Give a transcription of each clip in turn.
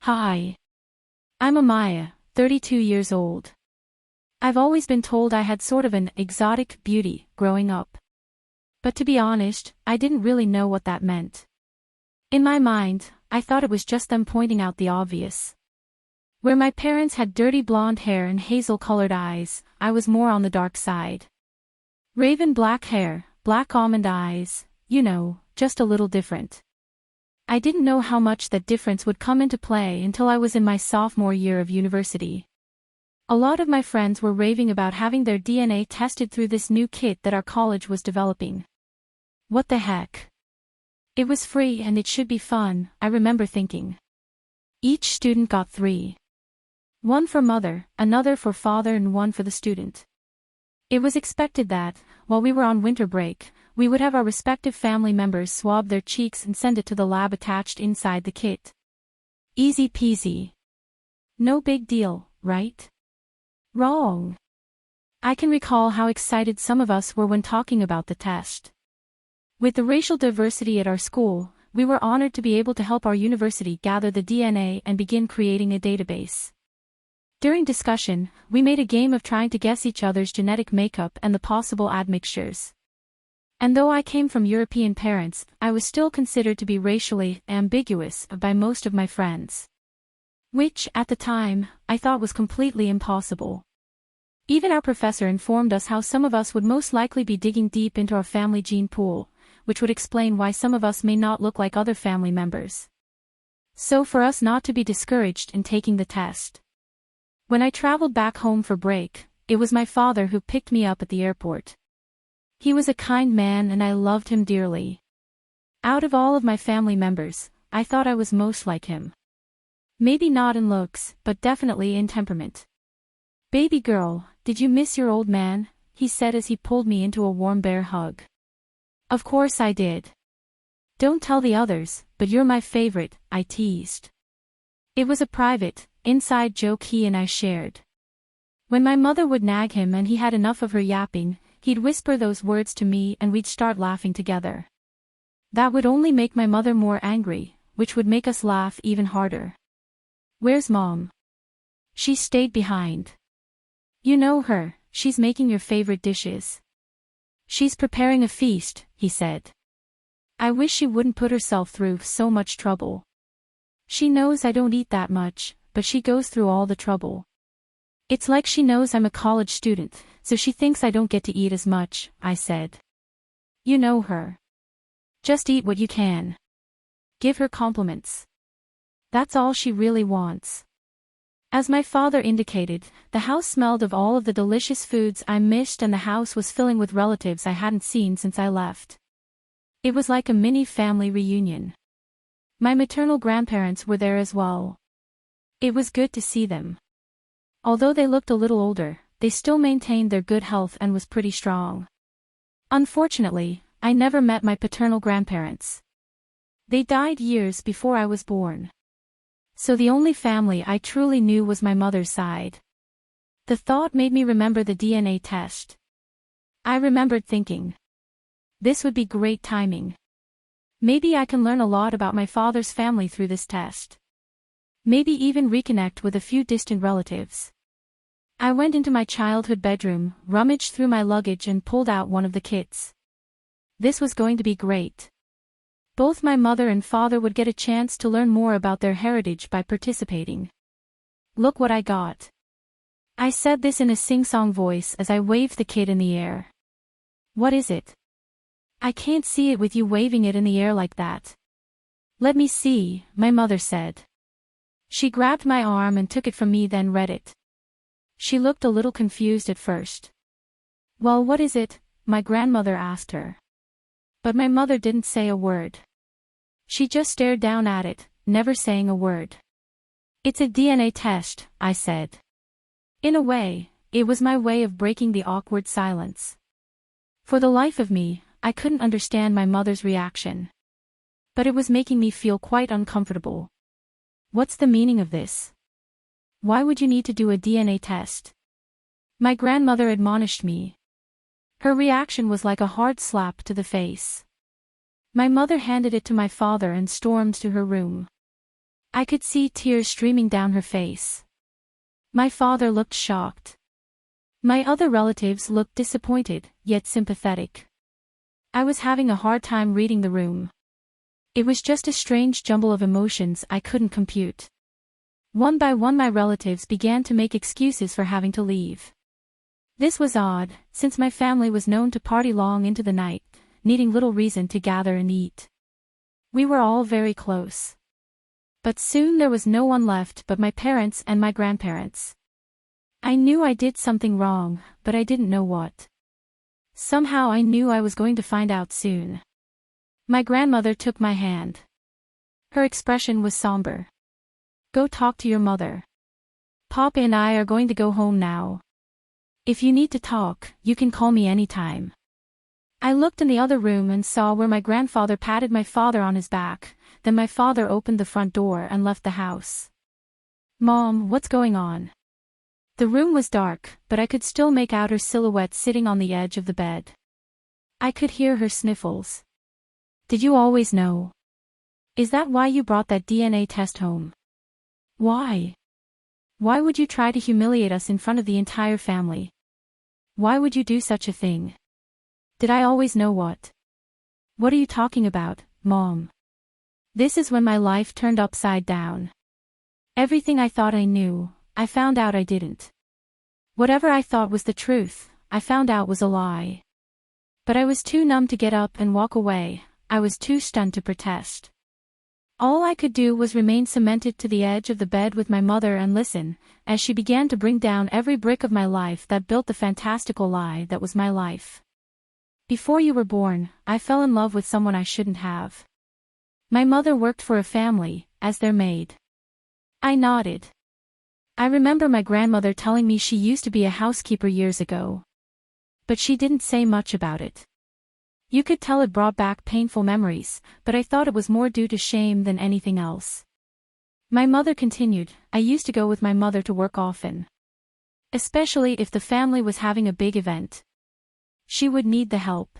Hi. I'm Amaya, 32 years old. I've always been told I had sort of an exotic beauty growing up. But to be honest, I didn't really know what that meant. In my mind, I thought it was just them pointing out the obvious. Where my parents had dirty blonde hair and hazel-colored eyes, I was more on the dark side. Raven black hair, black almond eyes, just a little different. I didn't know how much that difference would come into play until I was in my sophomore year of university. A lot of my friends were raving about having their DNA tested through this new kit that our college was developing. What the heck? It was free and it should be fun, I remember thinking. Each student got 3. One for mother, another for father and one for the student. It was expected that, while we were on winter break, we would have our respective family members swab their cheeks and send it to the lab attached inside the kit. Easy peasy. No big deal, right? Wrong. I can recall how excited some of us were when talking about the test. With the racial diversity at our school, we were honored to be able to help our university gather the DNA and begin creating a database. During discussion, we made a game of trying to guess each other's genetic makeup and the possible admixtures. And though I came from European parents, I was still considered to be racially ambiguous by most of my friends. Which, at the time, I thought was completely impossible. Even our professor informed us how some of us would most likely be digging deep into our family gene pool, which would explain why some of us may not look like other family members. So for us not to be discouraged in taking the test. When I traveled back home for break, it was my father who picked me up at the airport. He was a kind man and I loved him dearly. Out of all of my family members, I thought I was most like him. Maybe not in looks, but definitely in temperament. "Baby girl, did you miss your old man?" he said as he pulled me into a warm bear hug. Of course I did. "Don't tell the others, but you're my favorite," I teased. It was a private, inside joke he and I shared. When my mother would nag him and he had enough of her yapping, he'd whisper those words to me and we'd start laughing together. That would only make my mother more angry, which would make us laugh even harder. "Where's Mom?" "She stayed behind. You know her, she's making your favorite dishes. She's preparing a feast," he said. "I wish she wouldn't put herself through so much trouble. She knows I don't eat that much, but she goes through all the trouble. It's like she knows I'm a college student, so she thinks I don't get to eat as much," I said. "You know her. Just eat what you can. Give her compliments. That's all she really wants." As my father indicated, the house smelled of all of the delicious foods I missed and the house was filling with relatives I hadn't seen since I left. It was like a mini family reunion. My maternal grandparents were there as well. It was good to see them. Although they looked a little older, they still maintained their good health and was pretty strong. Unfortunately, I never met my paternal grandparents. They died years before I was born. So the only family I truly knew was my mother's side. The thought made me remember the DNA test. I remembered thinking, this would be great timing. Maybe I can learn a lot about my father's family through this test. Maybe even reconnect with a few distant relatives. I went into my childhood bedroom, rummaged through my luggage and pulled out one of the kits. This was going to be great. Both my mother and father would get a chance to learn more about their heritage by participating. "Look what I got." I said this in a sing-song voice as I waved the kit in the air. "What is it?" "I can't see it with you waving it in the air like that." "Let me see," my mother said. She grabbed my arm and took it from me, then read it. She looked a little confused at first. "Well, what is it?" my grandmother asked her. But my mother didn't say a word. She just stared down at it, never saying a word. "It's a DNA test," I said. In a way, it was my way of breaking the awkward silence. For the life of me, I couldn't understand my mother's reaction. But it was making me feel quite uncomfortable. What's the meaning of this? Why would you need to do a DNA test? My grandmother admonished me. Her reaction was like a hard slap to the face. My mother handed it to my father and stormed to her room. I could see tears streaming down her face. My father looked shocked. My other relatives looked disappointed, yet sympathetic. I was having a hard time reading the room. It was just a strange jumble of emotions I couldn't compute. One by one my relatives began to make excuses for having to leave. This was odd, since my family was known to party long into the night, needing little reason to gather and eat. We were all very close. But soon there was no one left but my parents and my grandparents. I knew I did something wrong, but I didn't know what. Somehow I knew I was going to find out soon. My grandmother took my hand. Her expression was somber. Go talk to your mother. Papa and I are going to go home now. If you need to talk, you can call me anytime. I looked in the other room and saw where my grandfather patted my father on his back, then my father opened the front door and left the house. Mom, what's going on? The room was dark, but I could still make out her silhouette sitting on the edge of the bed. I could hear her sniffles. Did you always know? Is that why you brought that DNA test home? Why? Why would you try to humiliate us in front of the entire family? Why would you do such a thing? Did I always know what? What are you talking about, Mom? This is when my life turned upside down. Everything I thought I knew, I found out I didn't. Whatever I thought was the truth, I found out was a lie. But I was too numb to get up and walk away, I was too stunned to protest. All I could do was remain cemented to the edge of the bed with my mother and listen, as she began to bring down every brick of my life that built the fantastical lie that was my life. Before you were born, I fell in love with someone I shouldn't have. My mother worked for a family, as their maid. I nodded. I remember my grandmother telling me she used to be a housekeeper years ago. But she didn't say much about it. You could tell it brought back painful memories, but I thought it was more due to shame than anything else. My mother continued, I used to go with my mother to work often. Especially if the family was having a big event. She would need the help.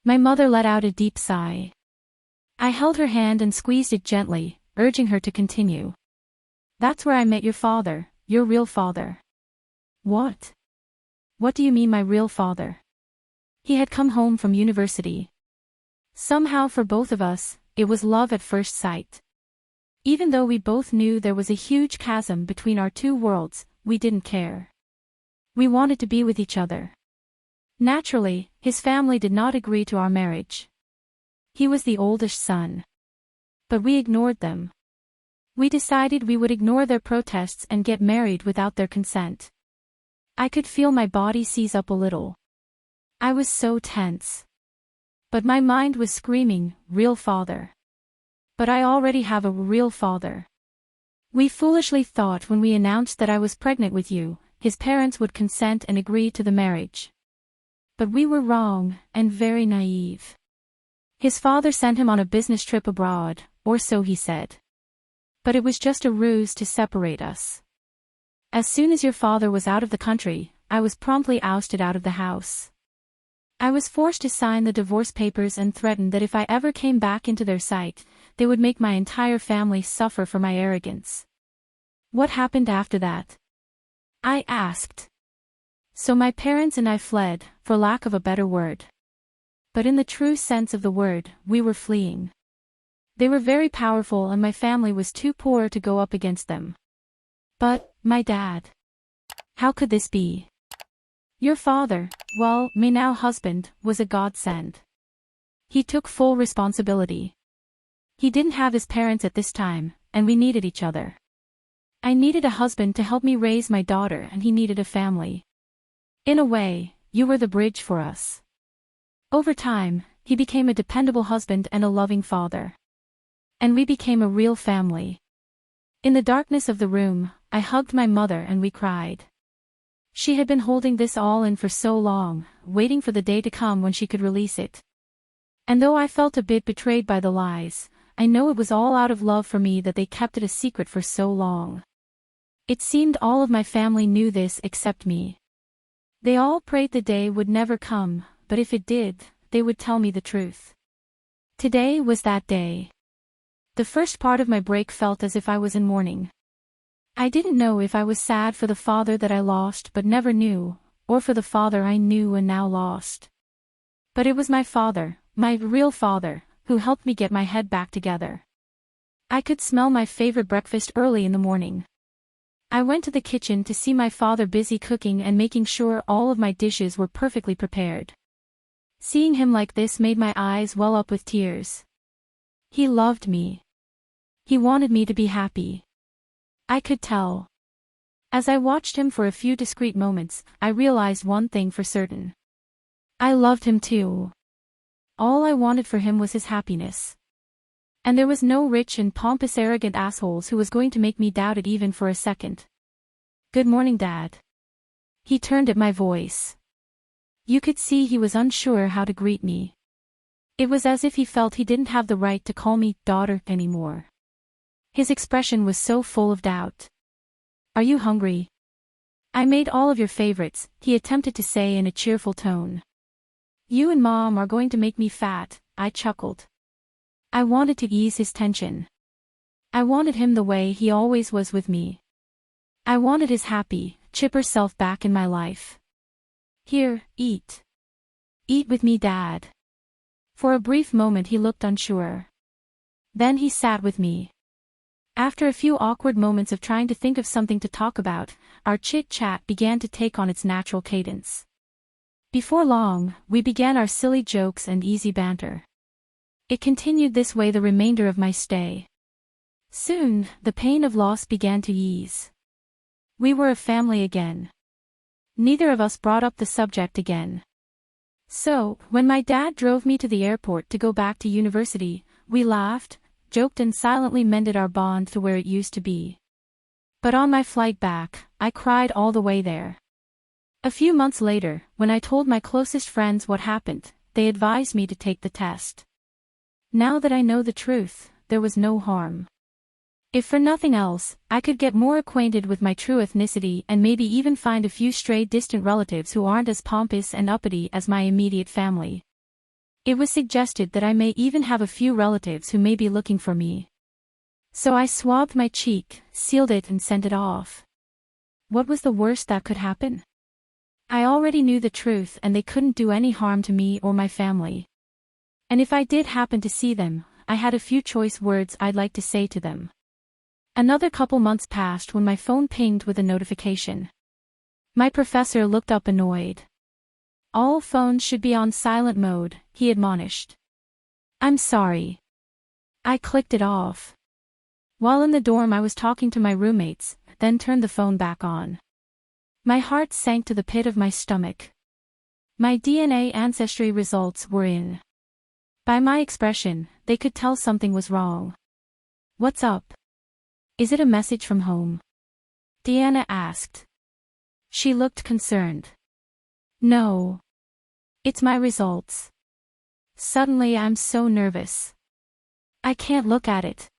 My mother let out a deep sigh. I held her hand and squeezed it gently, urging her to continue. That's where I met your father, your real father. What? What do you mean my real father? He had come home from university. Somehow for both of us, it was love at first sight. Even though we both knew there was a huge chasm between our two worlds, we didn't care. We wanted to be with each other. Naturally, his family did not agree to our marriage. He was the oldest son. But we ignored them. We decided we would ignore their protests and get married without their consent. I could feel my body seize up a little. I was so tense. But my mind was screaming, real father. But I already have a real father. We foolishly thought when we announced that I was pregnant with you, his parents would consent and agree to the marriage. But we were wrong, and very naive. His father sent him on a business trip abroad, or so he said. But it was just a ruse to separate us. As soon as your father was out of the country, I was promptly ousted out of the house. I was forced to sign the divorce papers and threatened that if I ever came back into their sight, they would make my entire family suffer for my arrogance. What happened after that? I asked. So my parents and I fled, for lack of a better word. But in the true sense of the word, we were fleeing. They were very powerful and my family was too poor to go up against them. But, my dad. How could this be? Your father, well, my now husband, was a godsend. He took full responsibility. He didn't have his parents at this time, and we needed each other. I needed a husband to help me raise my daughter and he needed a family. In a way, you were the bridge for us. Over time, he became a dependable husband and a loving father. And we became a real family. In the darkness of the room, I hugged my mother and we cried. She had been holding this all in for so long, waiting for the day to come when she could release it. And though I felt a bit betrayed by the lies, I know it was all out of love for me that they kept it a secret for so long. It seemed all of my family knew this except me. They all prayed the day would never come, but if it did, they would tell me the truth. Today was that day. The first part of my break felt as if I was in mourning. I didn't know if I was sad for the father that I lost but never knew, or for the father I knew and now lost. But it was my father, my real father, who helped me get my head back together. I could smell my favorite breakfast early in the morning. I went to the kitchen to see my father busy cooking and making sure all of my dishes were perfectly prepared. Seeing him like this made my eyes well up with tears. He loved me. He wanted me to be happy. I could tell. As I watched him for a few discreet moments, I realized one thing for certain. I loved him too. All I wanted for him was his happiness. And there was no rich and pompous arrogant assholes who was going to make me doubt it even for a second. "Good morning, Dad." He turned at my voice. You could see he was unsure how to greet me. It was as if he felt he didn't have the right to call me daughter anymore. His expression was so full of doubt. "Are you hungry?" "I made all of your favorites," he attempted to say in a cheerful tone. "You and Mom are going to make me fat," I chuckled. I wanted to ease his tension. I wanted him the way he always was with me. I wanted his happy, chipper self back in my life. "Here, eat. Eat with me, Dad." For a brief moment he looked unsure. Then he sat with me. After a few awkward moments of trying to think of something to talk about, our chit-chat began to take on its natural cadence. Before long, we began our silly jokes and easy banter. It continued this way the remainder of my stay. Soon, the pain of loss began to ease. We were a family again. Neither of us brought up the subject again. So, when my dad drove me to the airport to go back to university, we laughed, joked and silently mended our bond to where it used to be. But on my flight back, I cried all the way there. A few months later, when I told my closest friends what happened, they advised me to take the test. Now that I know the truth, there was no harm. If for nothing else, I could get more acquainted with my true ethnicity and maybe even find a few stray distant relatives who aren't as pompous and uppity as my immediate family. It was suggested that I may even have a few relatives who may be looking for me. So I swabbed my cheek, sealed it and sent it off. What was the worst that could happen? I already knew the truth and they couldn't do any harm to me or my family. And if I did happen to see them, I had a few choice words I'd like to say to them. Another couple months passed when my phone pinged with a notification. My professor looked up annoyed. "All phones should be on silent mode," he admonished. "I'm sorry." I clicked it off. While in the dorm I was talking to my roommates, then turned the phone back on. My heart sank to the pit of my stomach. My DNA ancestry results were in. By my expression, they could tell something was wrong. "What's up? Is it a message from home?" Deanna asked. She looked concerned. "No. It's my results." Suddenly I'm so nervous. I can't look at it.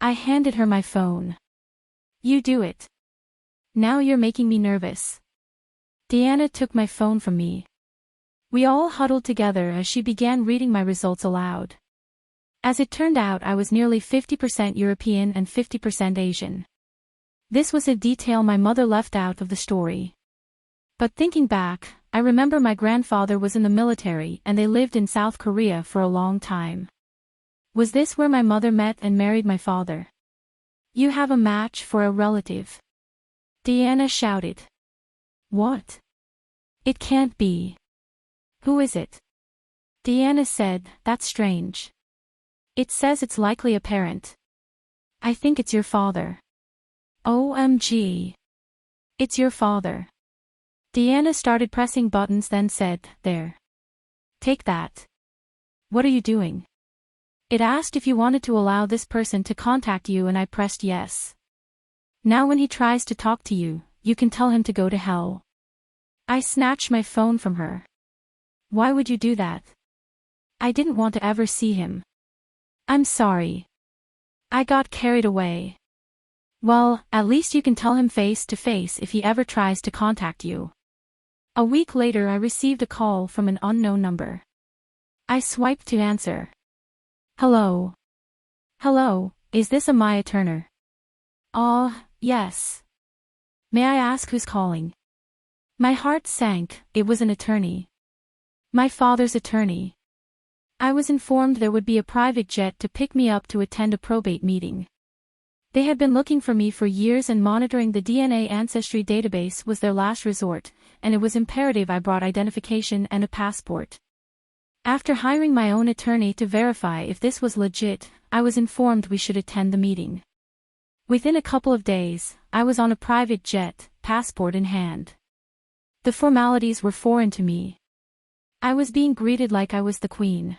I handed her my phone. "You do it. Now you're making me nervous." Deanna took my phone from me. We all huddled together as she began reading my results aloud. As it turned out, I was nearly 50% European and 50% Asian. This was a detail my mother left out of the story. But thinking back, I remember my grandfather was in the military and they lived in South Korea for a long time. Was this where my mother met and married my father? "You have a match for a relative," Deanna shouted. "What? It can't be. Who is it?" Deanna said, "That's strange. It says it's likely a parent. I think it's your father." "OMG. It's your father." Deanna started pressing buttons then said, "There. Take that." "What are you doing?" It asked if you wanted to allow this person to contact you and I pressed yes. "Now when he tries to talk to you, you can tell him to go to hell." I snatched my phone from her. "Why would you do that?" "I didn't want to ever see him." "I'm sorry. I got carried away." "Well, at least you can tell him face to face if he ever tries to contact you." A week later I received a call from an unknown number. I swiped to answer. "Hello." Hello, is this Amaya Turner? Yes. May I ask who's calling? My heart sank. It was an attorney. My father's attorney. I was informed there would be a private jet to pick me up to attend a probate meeting. They had been looking for me for years and monitoring the DNA ancestry database was their last resort, and it was imperative I brought identification and a passport. After hiring my own attorney to verify if this was legit, I was informed we should attend the meeting. Within a couple of days, I was on a private jet, passport in hand. The formalities were foreign to me. I was being greeted like I was the queen.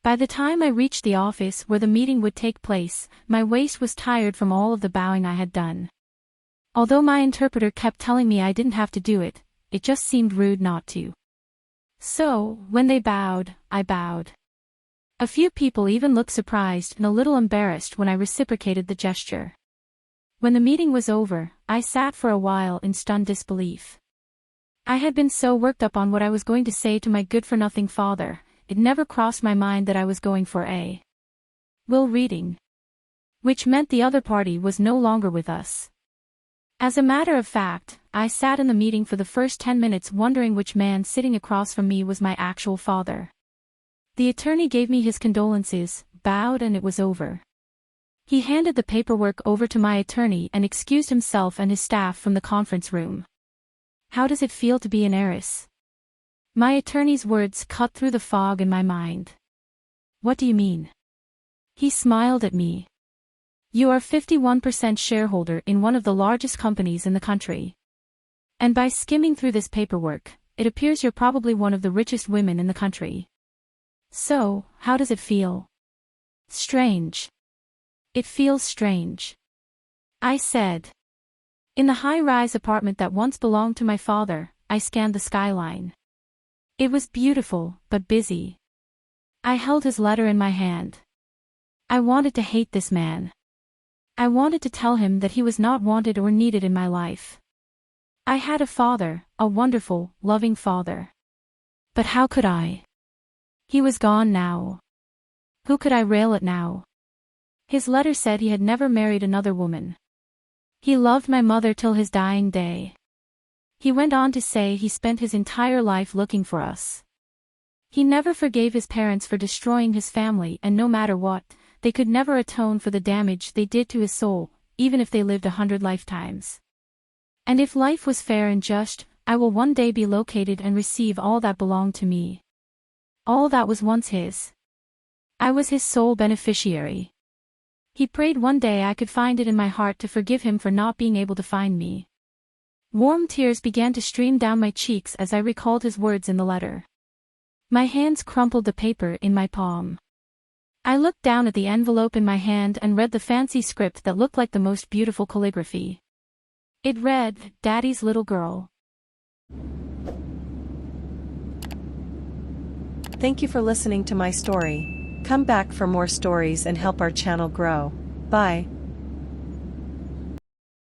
By the time I reached the office where the meeting would take place, my waist was tired from all of the bowing I had done. Although my interpreter kept telling me I didn't have to do it, it just seemed rude not to. So, when they bowed, I bowed. A few people even looked surprised and a little embarrassed when I reciprocated the gesture. When the meeting was over, I sat for a while in stunned disbelief. I had been so worked up on what I was going to say to my good-for-nothing father, it never crossed my mind that I was going for a will reading. Which meant the other party was no longer with us. As a matter of fact, I sat in the meeting for the first 10 minutes wondering which man sitting across from me was my actual father. The attorney gave me his condolences, bowed, and it was over. He handed the paperwork over to my attorney and excused himself and his staff from the conference room. How does it feel to be an heiress? My attorney's words cut through the fog in my mind. What do you mean? He smiled at me. You are 51% shareholder in one of the largest companies in the country. And by skimming through this paperwork, it appears you're probably one of the richest women in the country. So, how does it feel? Strange. It feels strange. I said. In the high-rise apartment that once belonged to my father, I scanned the skyline. It was beautiful, but busy. I held his letter in my hand. I wanted to hate this man. I wanted to tell him that he was not wanted or needed in my life. I had a father, a wonderful, loving father. But how could I? He was gone now. Who could I rail at now? His letter said he had never married another woman. He loved my mother till his dying day. He went on to say he spent his entire life looking for us. He never forgave his parents for destroying his family, and no matter what, they could never atone for the damage they did to his soul, even if they lived 100 lifetimes. And if life was fair and just, I will one day be located and receive all that belonged to me. All that was once his. I was his sole beneficiary. He prayed one day I could find it in my heart to forgive him for not being able to find me. Warm tears began to stream down my cheeks as I recalled his words in the letter. My hands crumpled the paper in my palm. I looked down at the envelope in my hand and read the fancy script that looked like the most beautiful calligraphy. It read, "Daddy's little girl." Thank you for listening to my story. Come back for more stories and help our channel grow. Bye.